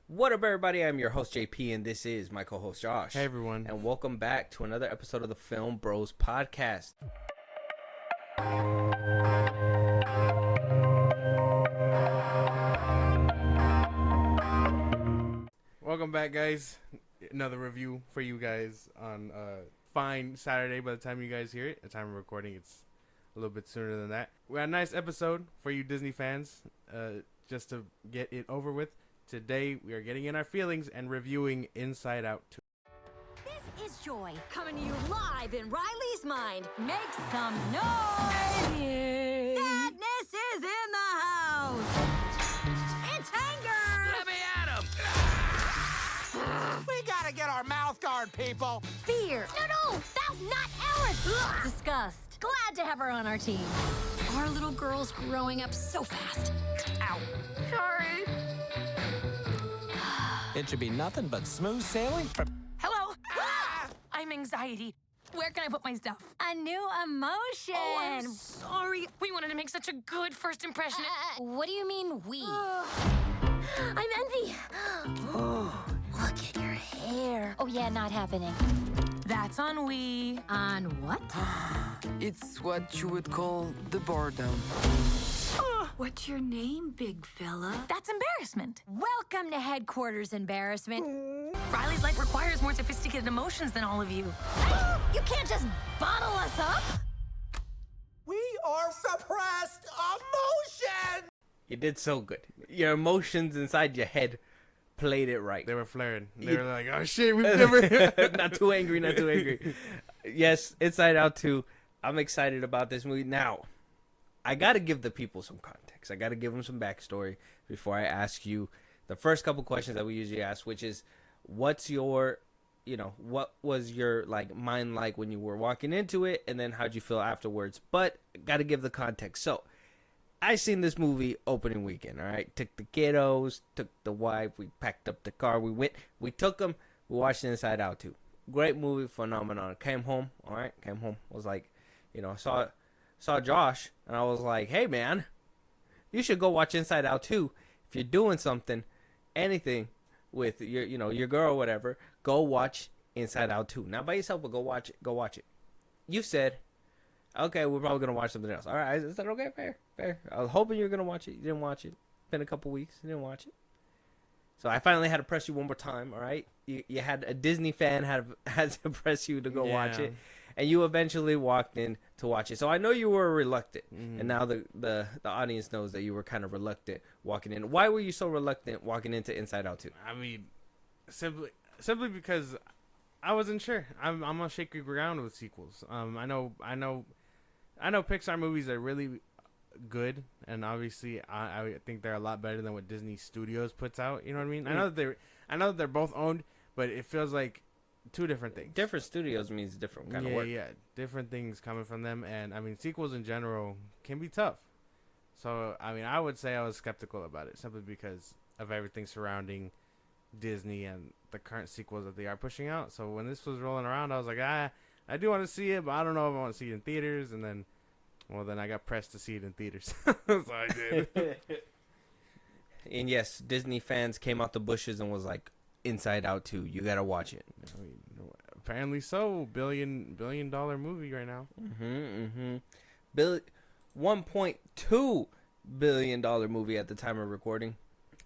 What up, everybody? I'm your host, JP, and this is my co-host, Josh. Hey, everyone. And welcome back to another episode of the Filmbros podcast. Welcome back, guys. Another review for you guys on fine Saturday by the time you guys hear it. The time of recording, it's a little bit sooner than that. We had a nice episode for you Disney fans, just to get it over with. Today, we are getting in our feelings and reviewing Inside Out 2. This is Joy, coming to you live in Riley's mind. Make some noise! Sadness is in the house! It's anger! Let me at him! We gotta get our mouth guard, people! Fear! No, that's not ours! Disgust. Glad to have her on our team. Our little girl's growing up so fast. Ow. Sorry. It should be nothing but smooth sailing from... Hello? I'm anxiety. Where can I put my stuff? A new emotion. Oh, I'm sorry. We wanted to make such a good first impression. What do you mean, we? I'm Envy. Look at your hair. Oh, yeah, not happening. That's on we. On what? It's what you would call the boredom. What's your name, big fella? That's embarrassment. Welcome to headquarters, embarrassment. Riley's life requires more sophisticated emotions than all of you. You can't just bottle us up. We are suppressed emotion! You did so good. Your emotions inside your head played it right. They were flaring. They were like, oh, shit, we've never... Not too angry, not too angry. Yes, Inside Out 2. I'm excited about this movie. Now, I got to give the people some context. I got to give them some backstory before I ask you the first couple questions that we usually ask, which is, what's your, what was your mind like when you were walking into it, and then how'd you feel afterwards? But got to give the context. So, I seen this movie opening weekend. All right, took the kiddos, took the wife, we packed up the car, we took them, we watched Inside Out 2. Great movie, phenomenon. Came home. Was like, saw Josh, and I was like, hey, man, you should go watch Inside Out 2. If you're doing something, anything with your girl or whatever, go watch Inside Out 2. Not by yourself, but go watch it. You said, okay, we're probably going to watch something else. All right, is that okay? Fair. I was hoping you were going to watch it. You didn't watch it. Been a couple weeks. You didn't watch it. So I finally had to press you one more time, all right? You had a Disney fan had to press you to go watch it. And you eventually walked in to watch it. So I know you were reluctant. Mm-hmm. And now the audience knows that you were kind of reluctant walking in. Why were you so reluctant walking into Inside Out 2? I mean, simply because I wasn't sure. I'm on shaky ground with sequels. I know Pixar movies are really good, and obviously I think they're a lot better than what Disney Studios puts out. You know what I mean? I know that they're both owned, but it feels like two different things. Different studios means different kind of work. Yeah, different things coming from them, and I mean sequels in general can be tough. So I mean, I would say I was skeptical about it simply because of everything surrounding Disney and the current sequels that they are pushing out. So when this was rolling around, I was like, I do want to see it, but I don't know if I want to see it in theaters. And then, then I got pressed to see it in theaters, so I did. And yes, Disney fans came out the bushes and was like, Inside Out 2, you gotta watch it. I mean, apparently so. $1 billion movie right now. $1.2 billion movie at the time of recording.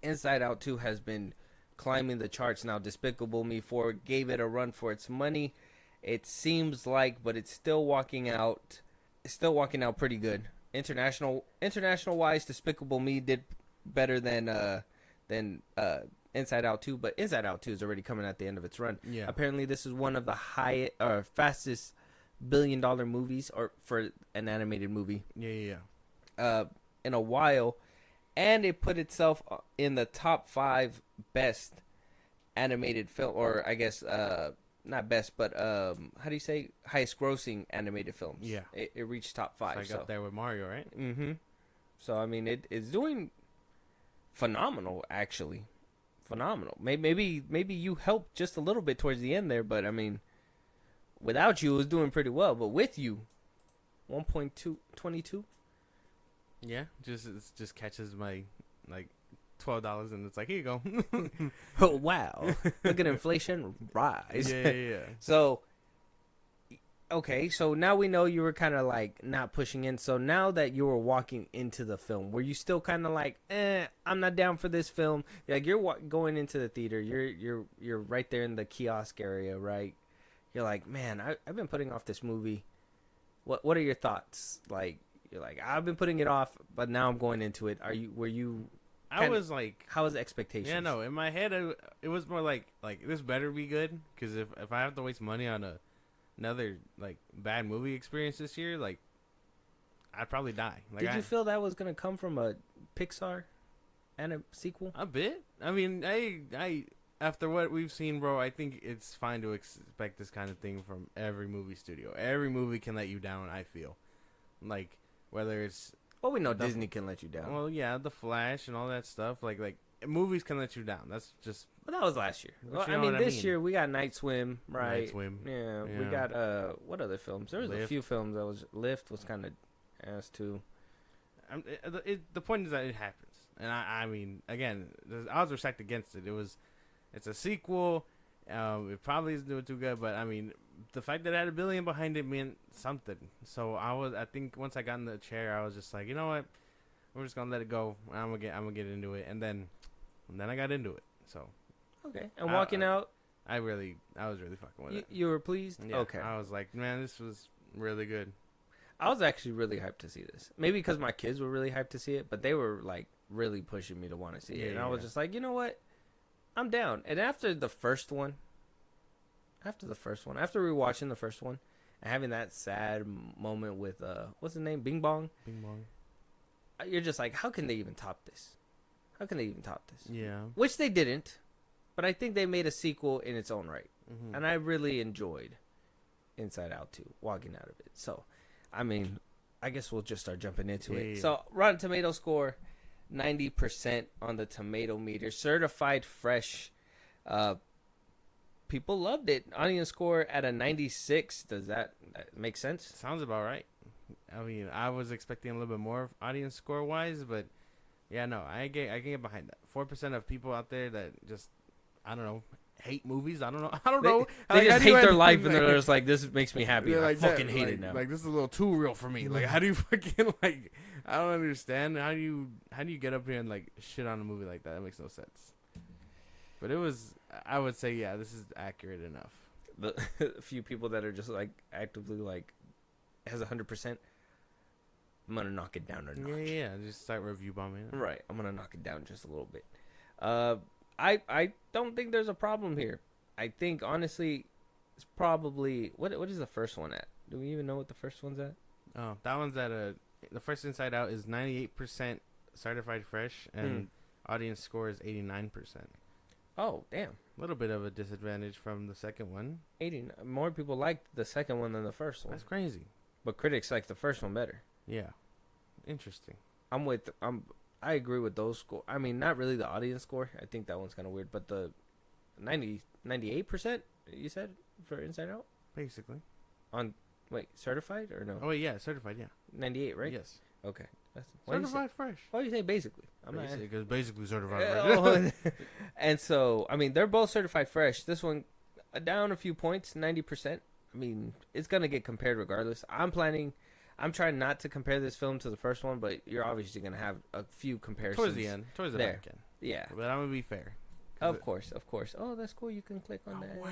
Inside Out 2 has been climbing the charts now. Despicable Me 4 gave it a run for its money. It seems like, but it's still walking out. It's still walking out pretty good. International wise, Despicable Me did better than Inside Out 2, but Inside Out 2 is already coming at the end of its run. Yeah. Apparently, this is one of the fastest billion-dollar movies, or for an animated movie. Yeah. In a while, and it put itself in the top 5 best animated film, or I guess not best, but how do you say highest-grossing animated films? Yeah. It reached top 5. So I got there with Mario, right? Mm-hmm. So I mean, it's doing phenomenal, actually. Phenomenal. Maybe you helped just a little bit towards the end there, but I mean, without you, it was doing pretty well. But with you, 1.22. Yeah, it just catches my $12, and it's like, here you go. Oh wow! Look at inflation rise. Yeah. So, okay, so now we know you were kind of like not pushing in. So now that you were walking into the film, were you still kind of like, I'm not down for this film? Like you're going into the theater, you're right there in the kiosk area, right? You're like, man, I've been putting off this movie. What are your thoughts? Like you're like, I've been putting it off, but now I'm going into it. Were you? I was like, how was the expectations? yeah, no, in my head, it was more like this better be good, because if I have to waste money on another like bad movie experience this year, like I'd probably die. Like, Did you feel that was gonna come from a Pixar and a sequel? A bit. I mean, I after what we've seen, bro, I think it's fine to expect this kind of thing from every movie studio. Every movie can let you down, I feel. Like, whether it's... Well, we know Disney can let you down. Well, yeah, The Flash and all that stuff. Like movies can let you down. That's just... Well, that was last year. But Well, you I know mean, what I this mean. year we got Night Swim, right? Night Swim. Yeah, we Yeah. got, what other films? There was a Lift. few films that was... Lift was kind of ass, too. The point is that it happens. And I mean, again, the odds were stacked against it. It's a sequel. It probably isn't doing too good, but I mean, the fact that it had $1 billion behind it meant something. So I think once I got in the chair, I was just like, you know what, we're just gonna let it go. I'm gonna get into it, and then I got into it. So Okay. And walking out, I was really fucking with it. you were pleased? Yeah, Okay. I was like, man, this was really good. I was actually really hyped to see this. Maybe because my kids were really hyped to see it, but they were, like, really pushing me to want to see it. And I was Yeah. just like, you know what? I'm down. And after rewatching the first one, and having that sad moment with, what's his name? Bing Bong? Bing bong. You're just like, how can they even top this? How can they even top this? Yeah. Which they didn't, but I think they made a sequel in its own right. Mm-hmm. And I really enjoyed Inside Out 2, walking out of it. So, I mean, I guess we'll just start jumping into it. Yeah. So, Rotten Tomato score, 90% on the tomato meter. Certified fresh. People loved it. Audience score at a 96. Does that make sense? Sounds about right. I mean, I was expecting a little bit more audience score wise, but yeah, no, I can get behind that. 4% of people out there that just, I don't know, hate movies. I don't know. They Like, how just do you hate their end- life, and they're just like, this makes me happy. Yeah, I like fucking that, hate like, it now. Like, this is a little too real for me. Like, how do you fucking like? I don't understand. How do you get up here and like shit on a movie like that? That makes no sense. But it was. I would say, yeah, this is accurate enough. The few people that are just like actively like has 100%. I'm gonna knock it down a notch. Yeah. Just start review bombing. Right. I'm gonna knock it down just a little bit. I don't think there's a problem here. I think honestly, it's probably what is the first one at? Do we even know what the first one's at? Oh, that one's at the first Inside Out is 98% certified fresh, and audience score is 89%. Oh, damn. A little bit of a disadvantage from the second one. 89. More people liked the second one than the first one. That's crazy. But critics like the first one better. Yeah. Interesting. I agree with those score. I mean, not really the audience score. I think that one's kind of weird, but the 98% you said for Inside Out Basically. on certified or no? Oh, yeah, certified, yeah. 98, right? Yes. Okay. Why do you say- Certified fresh. why do you say basically? I'm not. Because basically certified fresh. And so, I mean, they're both certified fresh. This one down a few points, 90%. I mean, it's gonna get compared regardless. I'm trying not to compare this film to the first one, but you're obviously gonna have a few comparisons Towards the end. Towards the there. back end. Yeah, But I'm going to be fair. of course. Oh, that's cool. You can click on that. wow.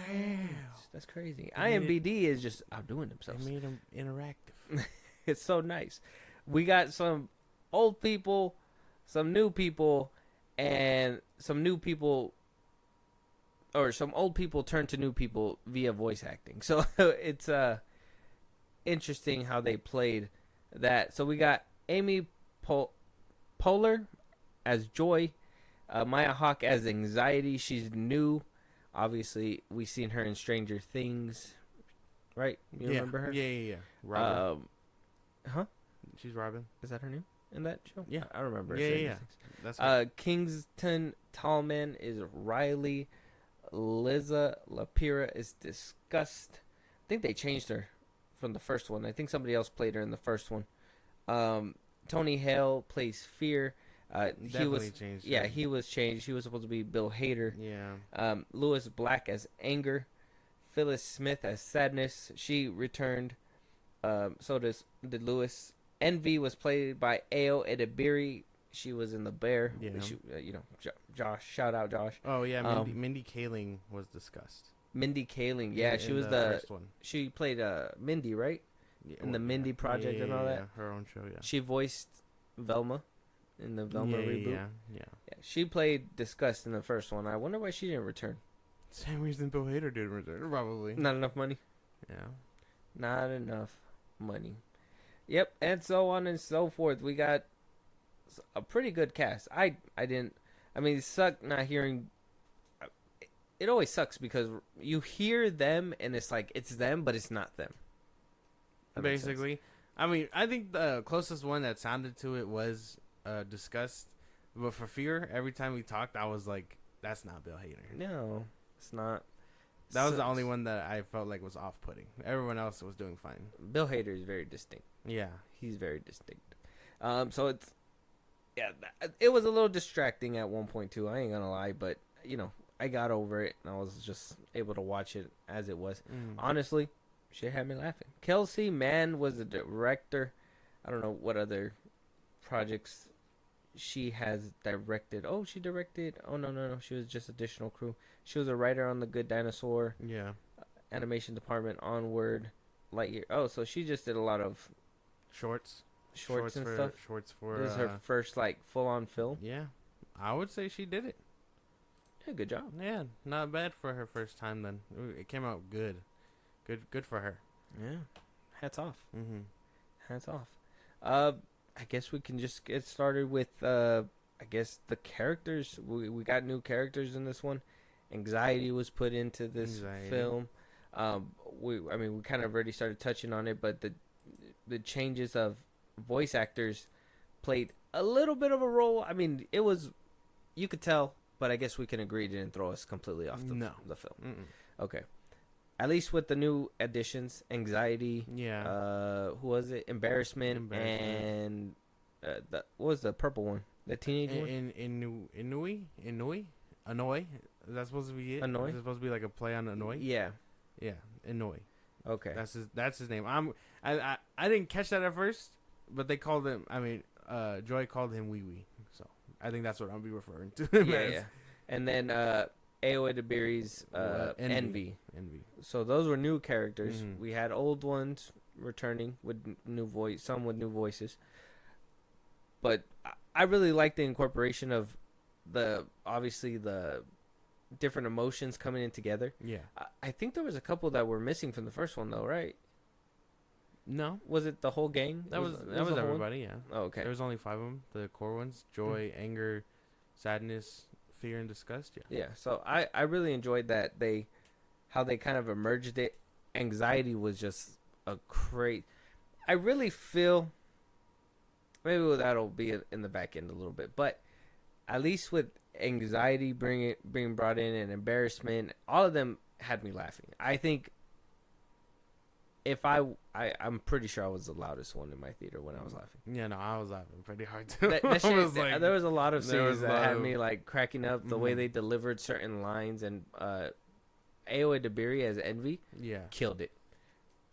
That's crazy. They made IMBD is just outdoing They themselves. made them interactive. It's so nice. We got some old people, some new people, and some new people, or some old people turn to new people via voice acting. So it's interesting how they played that. So we got Amy Poehler as Joy, Maya Hawke as Anxiety. She's new. Obviously, we've seen her in Stranger Things, right? You remember her? Yeah. Robin. Huh? She's Robin. Is that her name in that show? Yeah. I don't remember. Yeah. Stranger Things. That's right. Kingston Tallman is Riley. Liza Lapira is Disgust. I think they changed her from the first one. I think somebody else played her in the first one. Tony Hale plays Fear. He Definitely was changed. yeah, him. he was changed. He was supposed to be Bill Hader. Yeah. Lewis Black as Anger, Phyllis Smith as Sadness. She returned. So did Lewis. Envy was played by Ao Edebiri. She was in The Bear. Yeah. She, Josh. Shout out Josh. Oh yeah, Mindy Kaling was discussed. Mindy Kaling. Yeah, she was the first one. She played Mindy, right? Yeah, In the Mindy Project and all that. Yeah, her own show. Yeah. She voiced Velma in the Velma reboot. Yeah. She played Disgust in the first one. I wonder why she didn't return. Same reason Bill Hader didn't return, probably. Not enough money. Yeah. Not enough money. Yep, and so on and so forth. We got a pretty good cast. I mean, it sucked not hearing. It always sucks because you hear them and it's like it's them, but it's not them. That makes sense. Basically, I mean, I think the closest one that sounded to it was Disgust. But for Fear, every time we talked, I was like, "That's not Bill Hader." No, it's not. That was the only one that I felt like was off-putting. Everyone else was doing fine. Bill Hader is very distinct. Yeah. He's very distinct. So it's it was a little distracting at 1.2. I ain't gonna lie, but I got over it and I was just able to watch it as it was. Honestly, shit had me laughing. Kelsey Mann was the director. I don't know what other projects she has directed. Oh, she directed. Oh no, she was just additional crew. She was a writer on The Good Dinosaur. Yeah. Animation department, Onward, Lightyear. Oh, so she just did a lot of Shorts and stuff. Shorts for. It was her first full-on film. Yeah, I would say she did it. Yeah, good job. Yeah, not bad for her first time. Then it came out good. Good for her. Yeah, hats off. Mm-hmm. Hats off. I guess we can just get started with I guess the characters. We got new characters in this one. Anxiety was put into this film. We kind of already started touching on it, but the changes of voice actors played a little bit of a role. I mean, it was, you could tell, but I guess we can agree it didn't throw us completely off the film. Mm-mm. Okay. At least with the new additions, Anxiety. Yeah. Who was it? Embarrassment. And what was the purple one? The teenage one? Inui? Annoy? Is that supposed to be it? Annoy? Is it supposed to be like a play on Annoy? Yeah. Yeah. Annoy. Okay. That's his name. I didn't catch that at first, but they called him. I mean, Joy called him Wee Wee, so I think that's what I'll be referring to. Yeah. And then Aoi DeBerry's Envy. So those were new characters. Mm-hmm. We had old ones returning with some with new voices. But I really like the incorporation of obviously the different emotions coming in together. Yeah. I think there was a couple that were missing from the first one though, right? No. Was it the whole gang? That was the whole everybody, one? yeah. Oh, okay. There was only 5 of them, the core ones: joy, anger, sadness, fear, and disgust. Yeah. Yeah. So I really enjoyed that how they kind of emerged it. Anxiety was just a great. I really feel maybe that'll be in the back end a little bit, but at least with Anxiety being brought in and Embarrassment, all of them had me laughing. I think if I'm pretty sure I was the loudest one in my theater when I was laughing. Yeah, no, I was laughing pretty hard too. That shit, there was a lot of scenes that had me cracking up. The way Mm-hmm. they delivered certain lines, and Aoi DeBerry as Envy, killed it.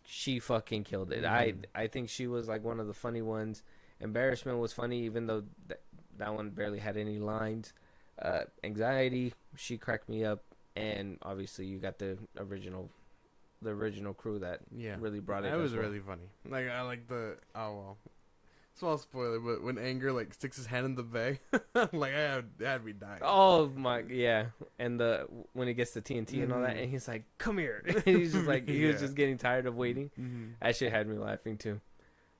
She fucking killed it. Mm-hmm. I think she was one of the funny ones. Embarrassment was funny, even though that one barely had any lines. Anxiety, she cracked me up, and obviously you got the original crew that really brought it. That was really funny. I like small spoiler, but when Anger sticks his hand in the bag, I had me dying. Oh my, yeah. And when he gets the TNT and all that, and he's like, "Come here," and he's just he was just getting tired of waiting. Mm-hmm. That shit had me laughing too.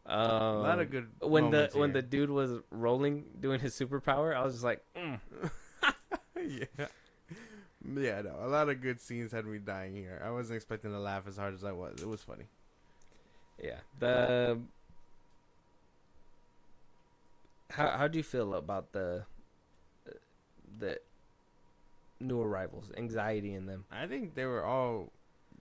A lot of good when moments when here. the dude was rolling, doing his superpower, I was just like, Yeah, no, a lot of good scenes had me dying here. I wasn't expecting to laugh as hard as I was. It was funny. Yeah. How do you feel about the new arrivals, Anxiety in them? I think they were all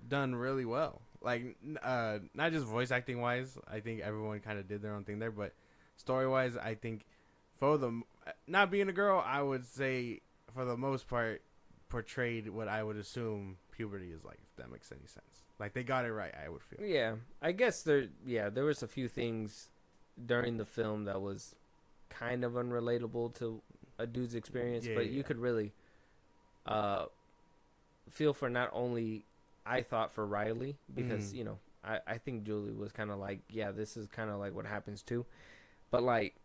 done really well. Not just voice acting wise. I think everyone kind of did their own thing there, but story wise, I think not being a girl, I would say for the most part portrayed what I would assume puberty is like, if that makes any sense. Like they got it right, I would feel. Yeah, I guess there was a few things during the film that was kind of unrelatable to a dude's experience, but you could really feel for not only I thought for Riley, because you know I think Julie was kind of like, yeah, this is kind of like what happens too, but like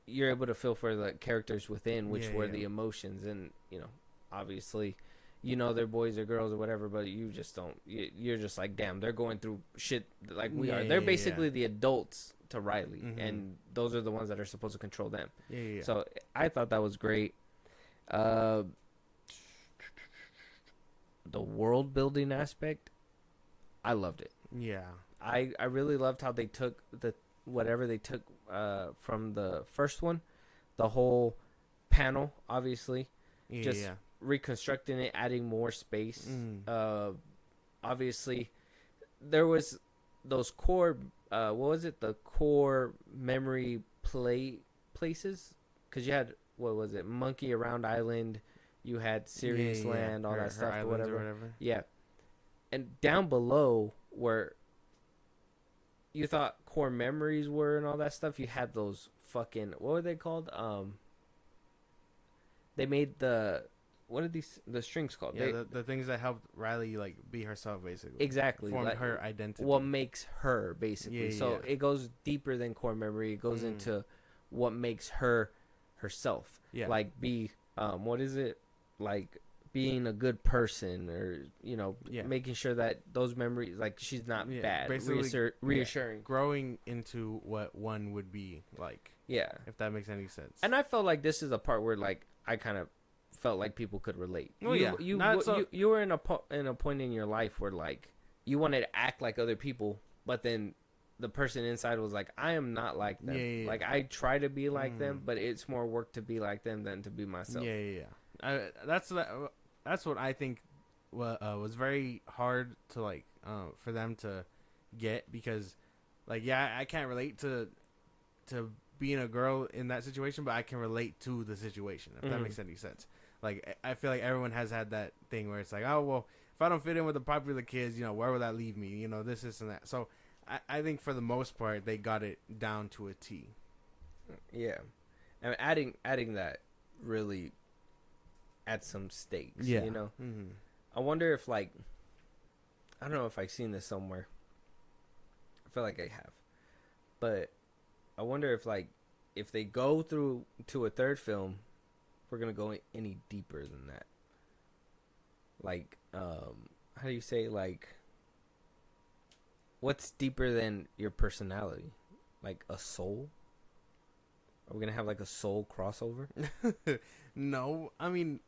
you're able to feel for the characters within, which were the emotions, and you know, obviously, you know, they're boys or girls or whatever, but you just don't. You're just like, damn, they're going through shit like we are. They're basically the adults to Riley, and those are the ones that are supposed to control them. So I thought that was great. The world building aspect, I loved it. Yeah. I really loved how they took whatever they took from the first one, the whole panel, obviously, reconstructing it, adding more space. Obviously, there was those core. What was it? The core memory places, because you had, what was it? Monkey Around Island. You had Serious Land, all that stuff, or whatever. Yeah, and down below where you thought core memories were and all that stuff, you had those fucking, what were they called? They made the strings called? Yeah, the things that helped Riley like be herself, basically. Exactly, formed like, her identity. What makes her, basically. So it goes deeper than core memory. It goes into what makes her herself. Yeah, like what is it? Like being a good person, or you know, making sure that those memories, like she's not bad, basically reassuring, growing into what one would be like. Yeah, if that makes any sense. And I felt like this is a part where like I kind of felt like people could relate. Oh you were in a point in your life where like you wanted to act like other people, but then the person inside was like, I am not like them. Like I try to be like them, but it's more work to be like them than to be myself. That's what I think was very hard to like for them to get, because like I can't relate to being a girl in that situation, but I can relate to the situation, if that makes any sense. Like I feel like everyone has had that thing where it's like, oh well, if I don't fit in with the popular kids, you know, where will that leave me? You know, this and that. So I think for the most part they got it down to a T. Yeah, and adding that really at some stakes, you know. I wonder if like, I don't know if I've seen this somewhere. I feel like I have, but I wonder if like if they go through to a third film, we're gonna go any deeper than that. Like, how do you say, like, what's deeper than your personality? Like a soul? Are we gonna have like a soul crossover? No, I mean,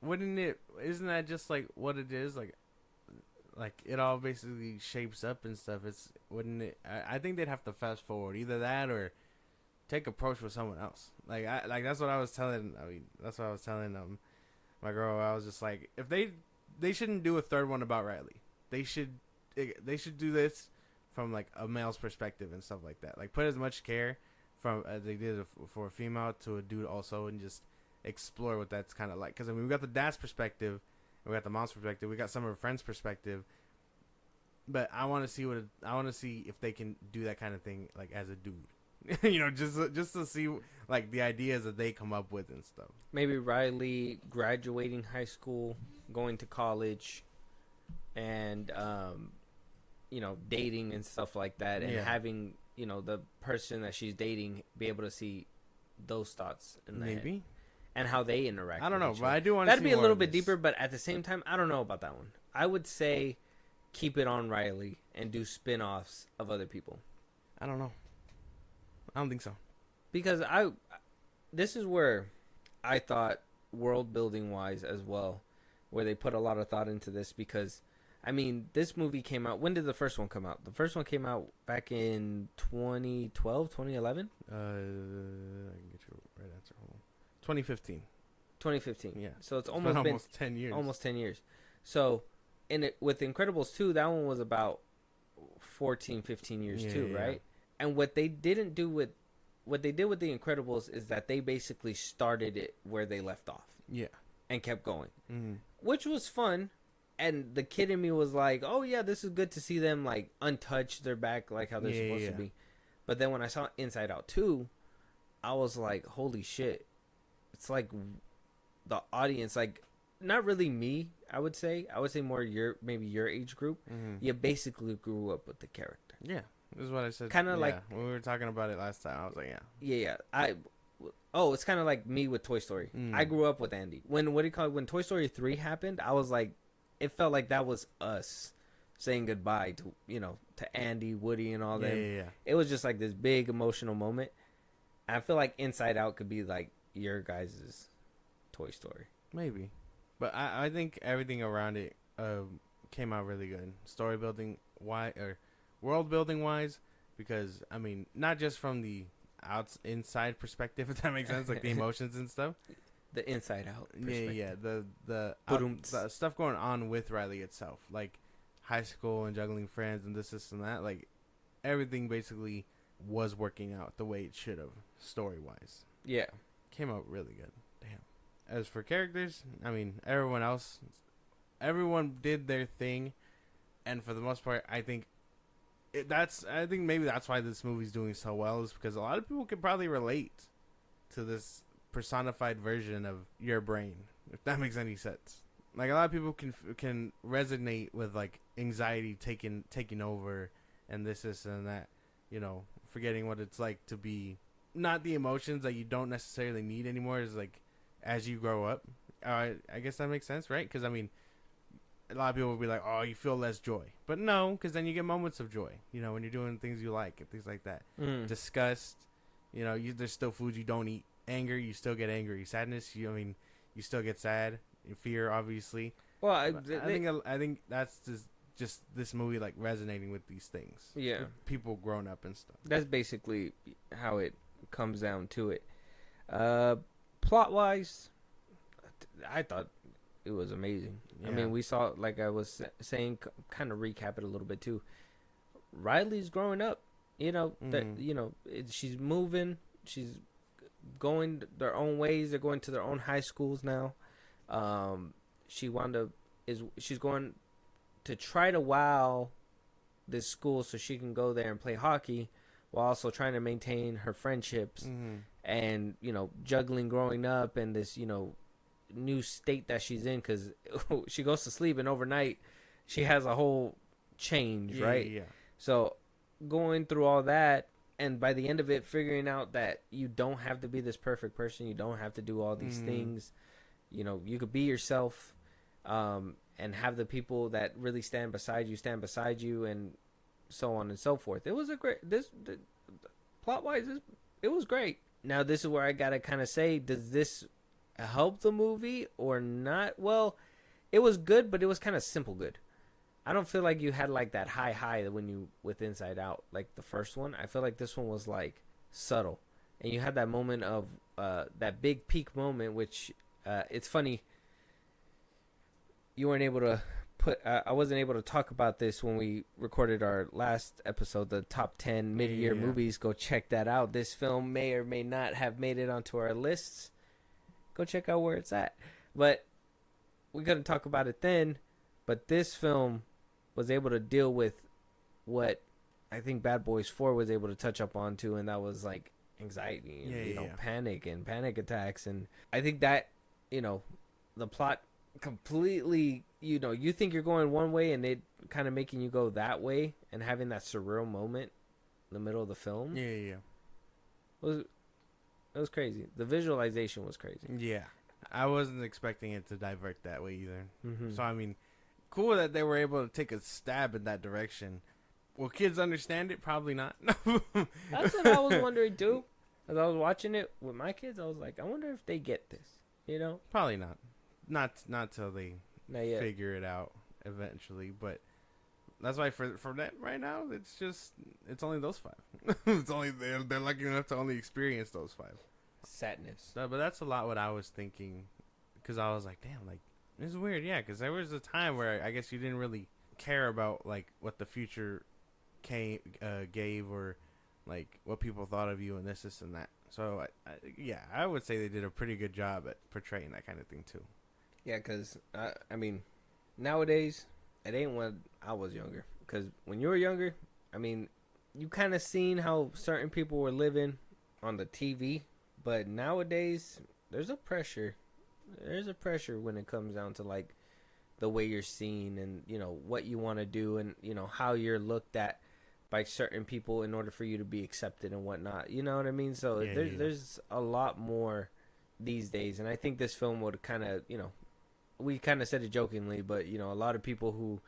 wouldn't it? Isn't that just like what it is? Like it all basically shapes up and stuff. Wouldn't it? I think they'd have to fast forward, either that or take approach with someone else. Like that's what I was telling. I mean, that's what I was telling my girl. I was just like, if they shouldn't do a third one about Riley. They should do this from like a male's perspective and stuff like that. Like put as much care from as they did for a female to a dude also, and just explore what that's kind of like. Because I mean, we got the dad's perspective, and we got the mom's perspective, we got some of her friends' perspective, but I want to see if they can do that kind of thing like as a dude. You know, just to see like the ideas that they come up with and stuff. Maybe Riley graduating high school, going to college, and you know, dating and stuff like that, and having, you know, the person that she's dating be able to see those thoughts in the head, and how they interact. I don't know, but I do want to. That'd be a little bit deeper, but at the same time, I don't know about that one. I would say keep it on Riley and do spin-offs of other people. I don't know. I don't think so. Because this is where I thought world building wise as well, where they put a lot of thought into this, because I mean, this movie came out, when did the first one come out? The first one came out back in 2012, 2011? I can get you the right answer. Hold on. 2015. 2015. Yeah. So it's almost been 10 years. Almost 10 years. So with Incredibles 2, that one was about 14, 15 years too, right? And what they didn't do with what they did with the Incredibles is that they basically started it where they left off Yeah. and kept going, Mm-hmm. which was fun. And the kid in me was like, "Oh yeah, this is good to see them like untouched. They're back like how they're supposed to be." But then when I saw Inside Out 2, I was like, "Holy shit!" It's like the audience, like not really me. I would say more maybe your age group. Mm-hmm. You basically grew up with the character. Yeah. This is what I said. Kinda like- when we were talking about it last time. I was like, yeah. Yeah. It's kind of like me with Toy Story. I grew up with Andy. When when Toy Story 3 happened, I was like, it felt like that was us saying goodbye to to Andy, Woody, and all them. Yeah. It was just like this big emotional moment. I feel like Inside Out could be like your guys' Toy Story. Maybe. But I think everything around it came out really good. Story building or world building wise, because I mean, not just from the inside perspective, if that makes sense, like the emotions and stuff. The Inside Out perspective. Yeah. The stuff going on with Riley itself, like high school and juggling friends and this and that, like everything basically was working out the way it should have, story wise. Yeah. Came out really good. Damn. As for characters, I mean, everyone did their thing, and for the most part, I think maybe that's why this movie's doing so well, is because a lot of people can probably relate to this personified version of your brain, if that makes any sense. Like a lot of people can resonate with like anxiety taking over and this and that, forgetting what it's like to be not the emotions that you don't necessarily need anymore, is like as you grow up. I guess that makes sense, right? Because I mean, a lot of people will be like, oh, you feel less joy, but no, because then you get moments of joy, when you're doing things you like and things like that. Disgust, there's still foods you don't eat. Anger, you still get angry. Sadness, you still get sad. Fear, obviously. Well, I think that's just this movie like resonating with these things. Yeah, with people grown up and stuff. That's basically how it comes down to it. Plot wise, I thought it was amazing. Yeah. I mean, we saw, like I was saying, kind of recap it a little bit too. Riley's growing up. She's moving. She's going their own ways. They're going to their own high schools now. She's going to try to wow this school so she can go there and play hockey, while also trying to maintain her friendships and juggling growing up and this new state that she's in, because she goes to sleep and overnight she has a whole change, right? Yeah. So going through all that, and by the end of it, figuring out that you don't have to be this perfect person. You don't have to do all these things. You could be yourself, and have the people that really stand beside you, and so on and so forth. It was plot-wise, it was great. Now, this is where I gotta kind of say, does this help the movie or not? Well, it was good, but it was kind of simple good. I don't feel like you had like that high with Inside Out, like the first one. I feel like this one was like subtle, and you had that moment of that big peak moment, which it's funny. You weren't able to I wasn't able to talk about this when we recorded our last episode, the top 10 mid-year movies. Go check that out. This film may or may not have made it onto our lists. Go check out where it's at. But we couldn't talk about it then. But this film was able to deal with what I think Bad Boys 4 was able to touch up onto, and that was like anxiety and panic and panic attacks. And I think that the plot completely, you think you're going one way and it kind of making you go that way, and having that surreal moment in the middle of the film. It was crazy. The visualization was crazy. Yeah, I wasn't expecting it to divert that way either. So I mean, cool that they were able to take a stab in that direction. Will kids understand it? Probably not. That's what I was wondering too. As I was watching it with my kids, I was like, I wonder if they get this. Probably not. Not till they figure it out eventually. But that's why for that right now, it's only those 5. It's only they're lucky enough to only experience those 5. Sadness. No, but that's a lot what I was thinking, because I was like, damn, like this is weird. Yeah, because there was a time where I guess you didn't really care about like what the future gave, or like what people thought of you and this and that. So yeah, I would say they did a pretty good job at portraying that kind of thing too. Yeah, because, I mean, nowadays, it ain't when I was younger. Because when you were younger, I mean, you kind of seen how certain people were living on the TV. But nowadays, there's a pressure. There's a pressure when it comes down to, like, the way you're seen and, you know, what you want to do and, you know, how you're looked at by certain people in order for you to be accepted and whatnot. You know what I mean? So there's a lot more these days. And I think this film would kind of, you know, we kind of said it jokingly, but, you know, a lot of people who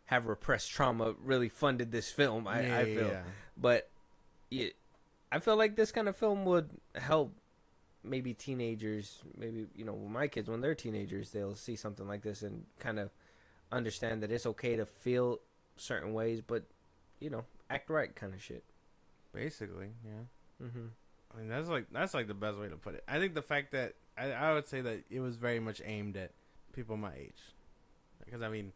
have repressed trauma really funded this film, I feel. Yeah. But I feel like this kind of film would help maybe teenagers, maybe, you know, my kids, when they're teenagers, they'll see something like this and kind of understand that it's okay to feel certain ways, but, you know, act right kind of shit. Basically, yeah. Mm-hmm. I mean, that's like the best way to put it. I think the fact that I would say that it was very much aimed at people my age, because I mean,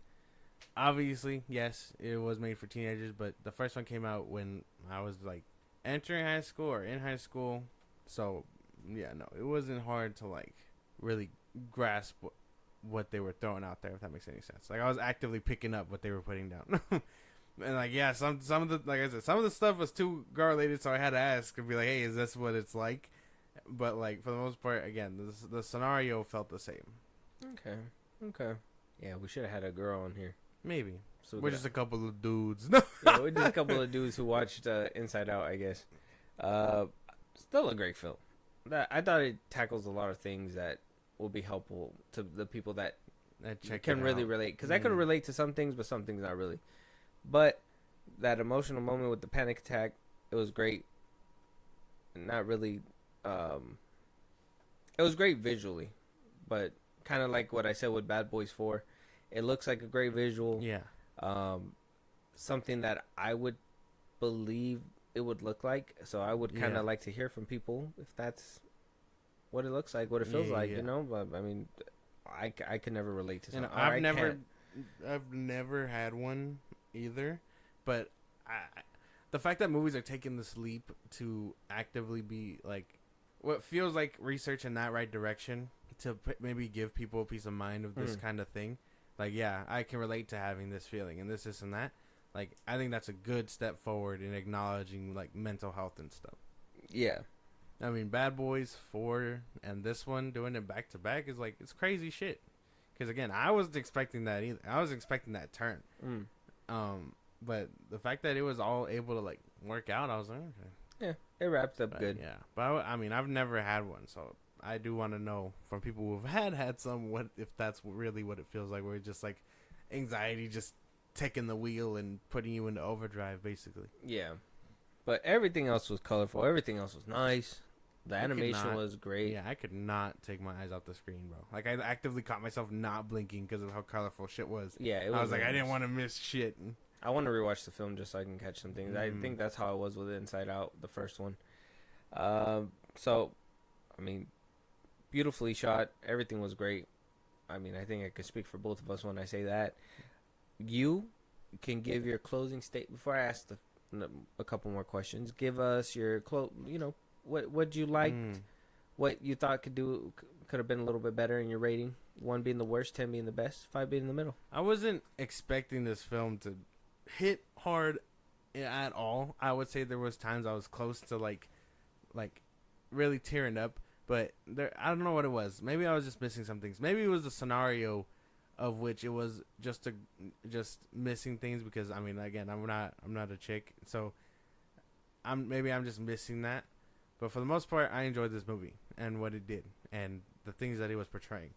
obviously, yes, it was made for teenagers, but the first one came out when I was like entering high school or in high school, so yeah, no, it wasn't hard to like really grasp what they were throwing out there, if that makes any sense. Like I was actively picking up what they were putting down. And like, yeah, some of the, like I said, some of the stuff was too girl-related, so I had to ask and be like, hey, is this what it's like? But like for the most part, again, the scenario felt the same. Okay. Yeah, we should have had a girl on here. Maybe. So We're just a couple of dudes. No. Yeah, we're just a couple of dudes who watched Inside Out, I guess. Still a great film. I thought it tackles a lot of things that will be helpful to the people that can really relate. Because I can relate to some things, but some things not really. But that emotional moment with the panic attack, it was great. Not really. It was great visually, but kind of like what I said with Bad Boys 4. It looks like a great visual. Yeah. Something that I would believe it would look like. So I would kind of like to hear from people if that's what it looks like, what it feels like, you know. But I mean, I could never relate to something. I've never had one either, but the fact that movies are taking this leap to actively be like what feels like research in that right direction to maybe give people a peace of mind of this kind of thing. Like, yeah, I can relate to having this feeling and this and that. Like, I think that's a good step forward in acknowledging like mental health and stuff. Yeah. I mean, Bad Boys 4 and this one doing it back to back is like, it's crazy shit. Because again, I wasn't expecting that either. I was expecting that turn. But the fact that it was all able to like work out, I was like, okay. Yeah, it wrapped up good. Yeah, but I mean, I've never had one, so I do want to know from people who've had some, what if that's really what it feels like, where it's just like anxiety just taking the wheel and putting you into overdrive, basically. Yeah, but everything else was colorful. Everything else was nice. The animation was great. Yeah, I could not take my eyes off the screen, bro. Like, I actively caught myself not blinking because of how colorful shit was. Yeah, I was like, I didn't want to miss shit. I want to rewatch the film just so I can catch some things. I think that's how it was with Inside Out, the first one. So, I mean, beautifully shot. Everything was great. I mean, I think I could speak for both of us when I say that. You can give your closing statement. Before I ask a couple more questions, give us your what you liked, what you thought could have been a little bit better in your rating. 1 being the worst, 10 being the best, 5 being in the middle. I wasn't expecting this film to hit hard at all. I would say there was times I was close to like really tearing up, but I don't know what it was. Maybe I was just missing some things. Maybe it was the scenario of which it was just missing things, because I mean, again, I'm not a chick, so I'm just missing that. But for the most part, I enjoyed this movie and what it did and the things that it was portraying.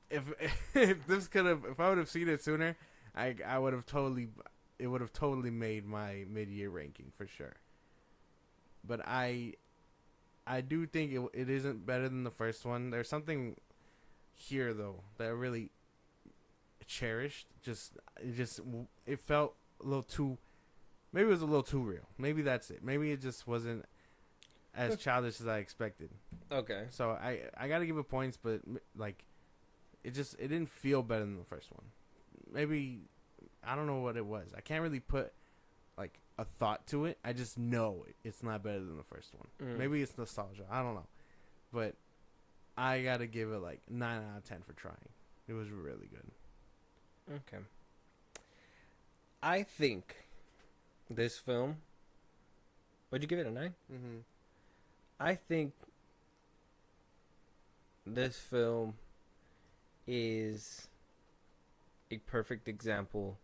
If I would have seen it sooner, it would have totally made my mid-year ranking for sure. But I do think it isn't better than the first one. There's something here though that I really cherished. It felt a little too. Maybe it was a little too real. Maybe that's it. Maybe it just wasn't as childish as I expected. Okay. So I gotta give it points, but like, it didn't feel better than the first one. Maybe, I don't know what it was. I can't really put like a thought to it. I just know it's not better than the first one. Maybe it's nostalgia. I don't know. But I got to give it like 9 out of 10 for trying. It was really good. Okay. I think this film... Would you give it a 9? Mm-hmm. I think this film is a perfect example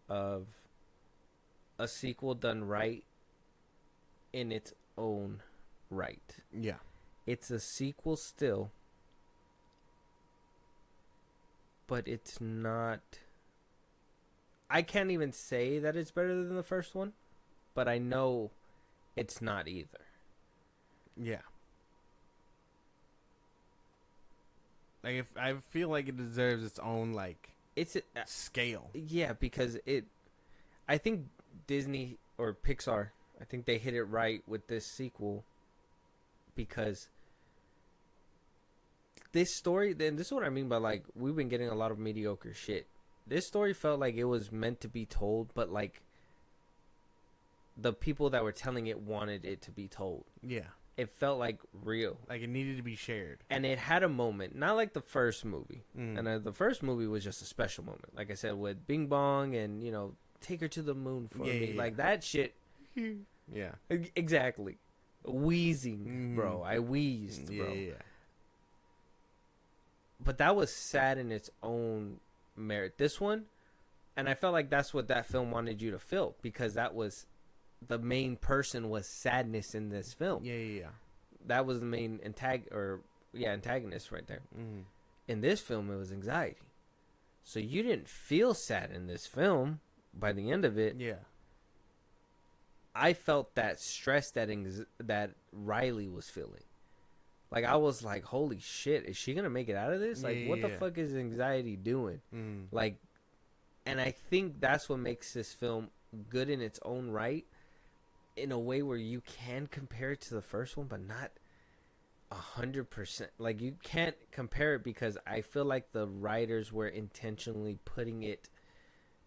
of a sequel done right in its own right. Yeah. It's a sequel still, but it's not... I can't even say that it's better than the first one, but I know it's not either. Yeah. Like, if I feel like it deserves its own, like, It's scale. yeah, because I think Disney or Pixar, I think they hit it right with this sequel, because this story, and this is what I mean by, like, we've been getting a lot of mediocre shit. This story felt like it was meant to be told, but, like, the people that were telling it wanted it to be told. Yeah. It felt like real. Like, it needed to be shared. And it had a moment, not like the first movie. And the first movie was just a special moment. Like I said, with Bing Bong and, you know, take her to the moon for me. Yeah. Like, that shit. Yeah. Exactly. Wheezing, bro. I wheezed, bro. Yeah. But that was sad in its own merit. This one, and I felt like that's what that film wanted you to feel, because that was... the main person was sadness in this film. Yeah. That was the main antagonist right there. In this film, it was anxiety. So you didn't feel sad in this film. By the end of it, Yeah. I felt that stress that Riley was feeling. Like, I was like, holy shit, is she gonna make it out of this? Like, what the fuck is anxiety doing? Like, and I think that's what makes this film good in its own right, in a way where you can compare it to the first one, but not 100%. Like, you can't compare it, because I feel like the writers were intentionally putting it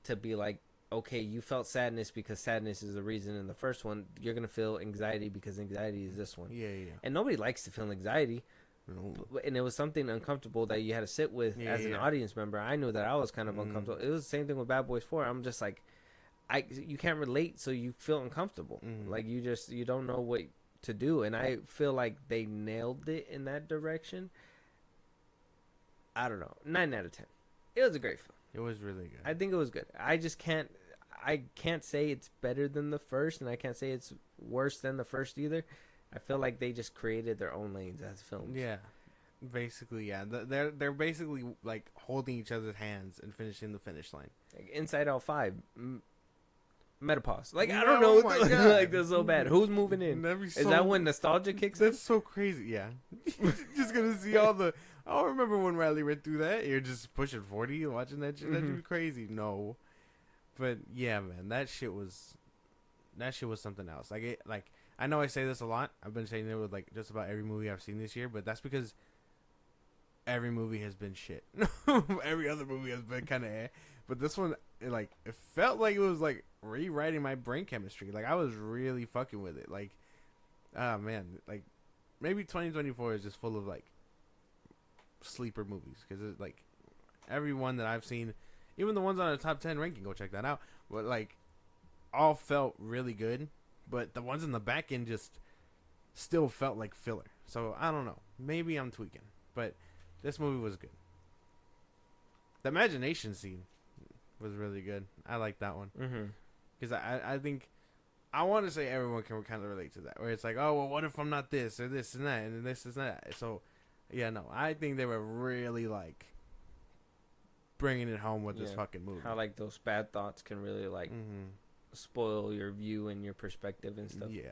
to be like, okay, you felt sadness because sadness is the reason in the first one. You're going to feel anxiety because anxiety is this one. Yeah. And nobody likes to feel anxiety. And it was something uncomfortable that you had to sit with as an audience member. I knew that I was kind of uncomfortable. It was the same thing with Bad Boys 4. I'm just like, you can't relate, so you feel uncomfortable. Like, you don't know what to do. And I feel like they nailed it in that direction. I don't know. 9 out of 10. It was a great film. It was really good. I think it was good. I can't say it's better than the first, and I can't say it's worse than the first either. I feel like they just created their own lanes as films. Yeah. Basically, yeah. They're basically, like, holding each other's hands and finishing the finish line. Like Inside Out 5, Metapause. Like, I No, don't know. oh my God. Like, that's so bad. Who's moving in? Is that when nostalgia kicks in? That's so crazy. Yeah. Just gonna see all the... I don't remember when Riley went through that. You're just pushing 40 watching that shit. That'd be crazy. No. But, yeah, man. That shit was something else. Like, I know I say this a lot. I've been saying it with, like, just about every movie I've seen this year. But that's because every movie has been shit. Every other movie has been kind of But this one, it felt like it was, like, rewriting my brain chemistry. Like, I was really fucking with it. Like, man. Like, maybe 2024 is just full of, like, sleeper movies. Because, like, every one that I've seen, even the ones on the top 10 ranking, go check that out. But, like, all felt really good. But the ones in the back end just still felt like filler. So, I don't know. Maybe I'm tweaking. But this movie was good. The imagination scene was really good. I like that one. Because I think, I want to say everyone can kind of relate to that. Where it's like, oh, well, what if I'm not this or this and that and this is that. So, yeah, no. I think they were really, like, bringing it home with this fucking movie. How, like, those bad thoughts can really, like, spoil your view and your perspective and stuff. Yeah.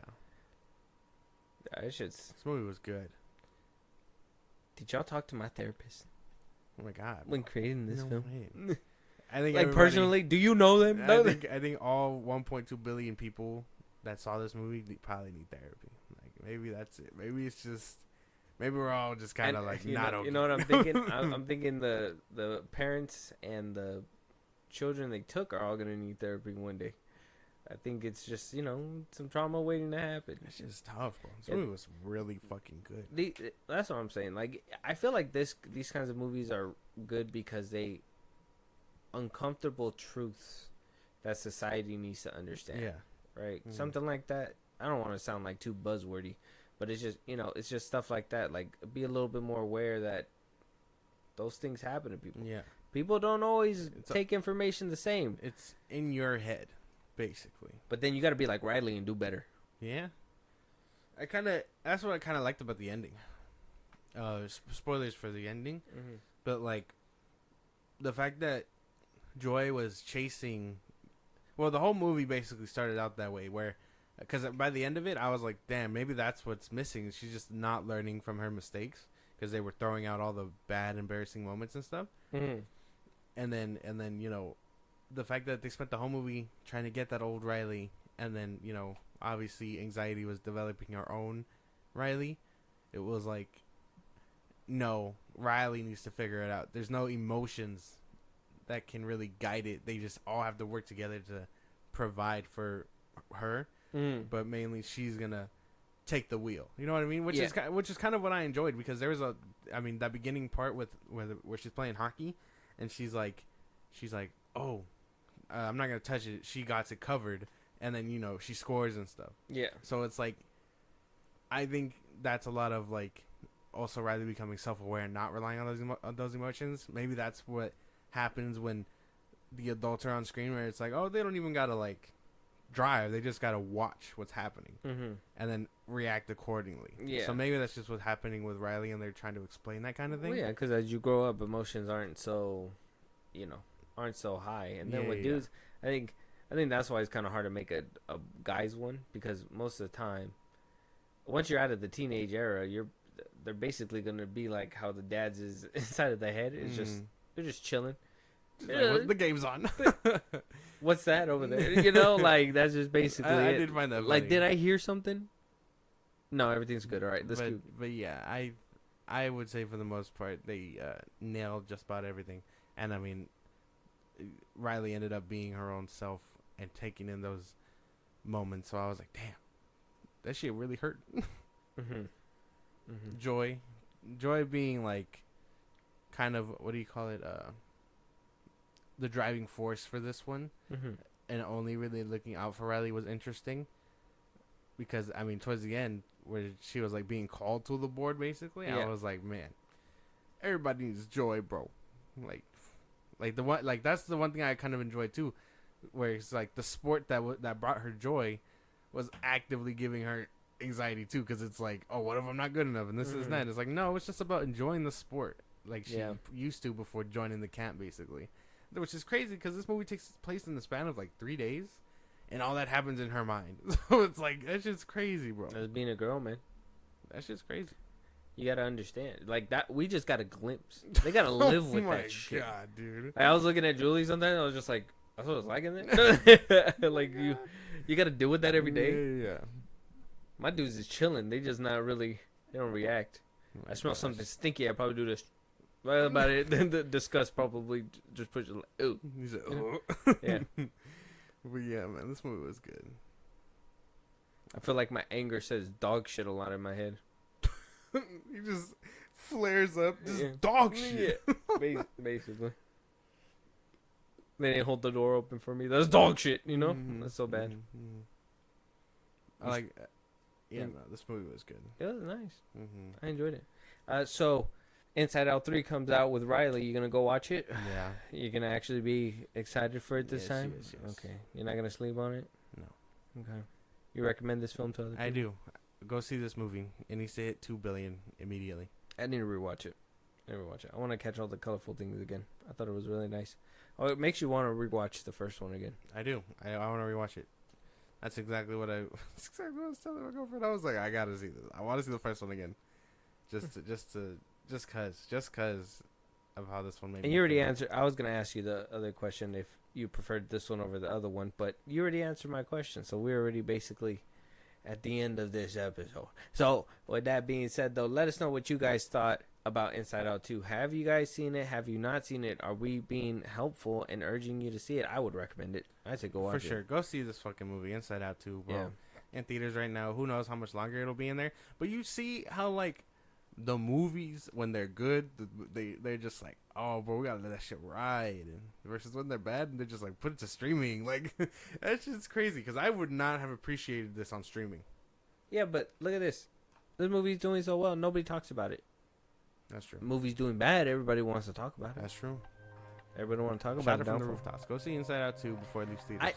This movie was good. Did y'all talk to my therapist Oh my god. when creating this film? Way. I think Like, personally, do you know them? I think all 1.2 billion people that saw this movie probably need therapy. Like, maybe that's it. Maybe it's just, maybe we're all just kind of like not okay. You know what I'm thinking? I'm thinking the parents and the children they took are all gonna need therapy one day. I think it's just some trauma waiting to happen. It's just tough, bro. This movie was really fucking good. That's what I'm saying. Like, I feel like these kinds of movies are good because they uncomfortable truths that society needs to understand. Yeah. Right. Mhm. Something like that. I don't want to sound like too buzzwordy, but it's just it's just stuff like that. Like, be a little bit more aware that those things happen to people. Yeah. People don't always take information the same. It's in your head, basically. But then you got to be like Riley and do better. Yeah. That's what I kind of liked about the ending. Spoilers for the ending. Mm-hmm. But, like, the fact that Joy was chasing... Well, the whole movie basically started out that way, where... Because by the end of it, I was like, damn, maybe that's what's missing. She's just not learning from her mistakes. Because they were throwing out all the bad, embarrassing moments and stuff. Mm-hmm. And then, the fact that they spent the whole movie trying to get that old Riley, and then, obviously anxiety was developing our own Riley. It was like, no, Riley needs to figure it out. There's no emotions that can really guide it. They just all have to work together to provide for her. But mainly she's gonna take the wheel. You know what I mean? Which is kind of what I enjoyed, because there was that beginning part with where she's playing hockey, and she's like, oh, I'm not gonna touch it. She got it covered, and then she scores and stuff. Yeah. So it's like, I think that's a lot of like, also Riley becoming self-aware and not relying on those emotions. Maybe that's what happens when the adults are on screen, where it's like, oh, they don't even gotta like drive, they just gotta watch what's happening and then react accordingly. So maybe that's just what's happening with Riley, and they're trying to explain that kind of thing. Well, yeah, because as you grow up, emotions aren't so high, and then with dudes, I think that's why it's kind of hard to make a guy's one, because most of the time, once you're out of the teenage era, they're basically gonna be like how the dads is inside of the head. It's just they're just chilling. Like, the game's on. What's that over there? Like, that's just basically I it. did find that funny. Like, did I hear something? No, everything's good. All right, let's go. But yeah, I would say for the most part they nailed just about everything. And I mean, Riley ended up being her own self and taking in those moments. So I was like, damn, that shit really hurt. Joy being like, kind of, what do you call it? The driving force for this one, and only really looking out for Riley was interesting, because I mean, towards the end, where she was like being called to the board, basically, I was like, man, everybody needs Joy, bro. Like the one, like that's the one thing I kind of enjoyed too, where it's like the sport that brought her joy was actively giving her anxiety too, because it's like, oh, what if I'm not good enough, and this is that. It's like, no, it's just about enjoying the sport, like she used to before joining the camp, basically. Which is crazy, because this movie takes place in the span of like 3 days, and all that happens in her mind. So it's like, that's just crazy, bro. That's being a girl, man. That's just crazy. You gotta understand, like that. We just got a glimpse. They gotta live with that shit. Oh my god, dude! I was looking at Julie sometimes. I was just like, that's what it's like in there. Like you gotta deal with that every day. Yeah. My dudes is chilling. They just not really. They don't react. I smell something stinky. I probably do this. Well, about it. Then the disgust probably just push it. Like, ooh. He's like, oh. Yeah. But yeah, man, this movie was good. I feel like my anger says dog shit a lot in my head. He just flares up. Just dog shit. Yeah. Basically. They didn't hold the door open for me. That's dog shit, That's so bad. I like. No, this movie was good. It was nice. I enjoyed it. So, Inside Out 3 comes out with Riley. You gonna go watch it? Yeah. You're gonna actually be excited for it this time? Yes. Okay. You're not gonna sleep on it? No. Okay. You recommend this film to other people? I do. Go see this movie. It needs to hit 2 billion immediately. I need to rewatch it. I want to catch all the colorful things again. I thought it was really nice. Oh, it makes you want to rewatch the first one again. I do. I want to rewatch it. That's exactly what I was telling my girlfriend. I was like, I gotta see this. I want to see the first one again, just cause of how this one made. And you already answered. I was gonna ask you the other question if you preferred this one over the other one, but you already answered my question. So we're already basically at the end of this episode. So with that being said, though, let us know what you guys thought about Inside Out 2. Have you guys seen it? Have you not seen it? Are we being helpful and urging you to see it? I would recommend it. I say go watch it. For sure. Go see this fucking movie, Inside Out 2, bro. Yeah. In theaters right now. Who knows how much longer it'll be in there. But you see how, like, the movies, when they're good, they're just like, oh, bro, we gotta let that shit ride. And versus when they're bad, and they're just like, put it to streaming. Like, that's just crazy. Because I would not have appreciated this on streaming. Yeah, but look at this. This movie's doing so well, nobody talks about it. That's true. The movie's doing bad, everybody wants to talk about it. That's true. Everybody want to talk Shout about it it. from the Downfall. rooftops. Go see Inside Out 2 before it leaves theaters.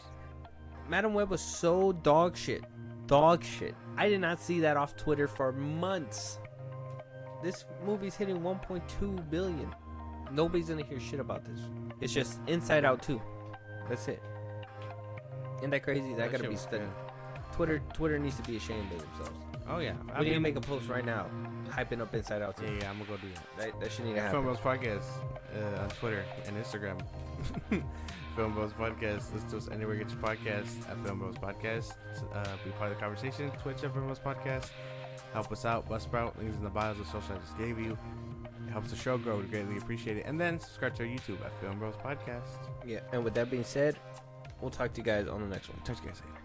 Madam Web was so dog shit. Dog shit. I did not see that off Twitter for months. This movie's hitting 1.2 billion. Nobody's gonna hear shit about this. It's just Inside Out 2. That's it. Isn't that crazy? That gotta shit be was studied. good. Twitter needs to be ashamed of themselves. Oh, yeah. We need to make a post right now, hyping up Inside Out 2. Yeah, I'm going to go do that. That shit need to happen. Filmbros Podcast on Twitter and Instagram. Filmbros Podcast. Listen to us anywhere you get your podcast at Filmbros Podcast. Be part of the conversation. Twitch at Filmbros Podcast. Help us out. Buzzsprout. Links in the bios of social I just gave you. It helps the show grow. We greatly appreciate it. And then subscribe to our YouTube at Filmbros Podcast. Yeah, and with that being said, we'll talk to you guys on the next one. Talk to you guys later.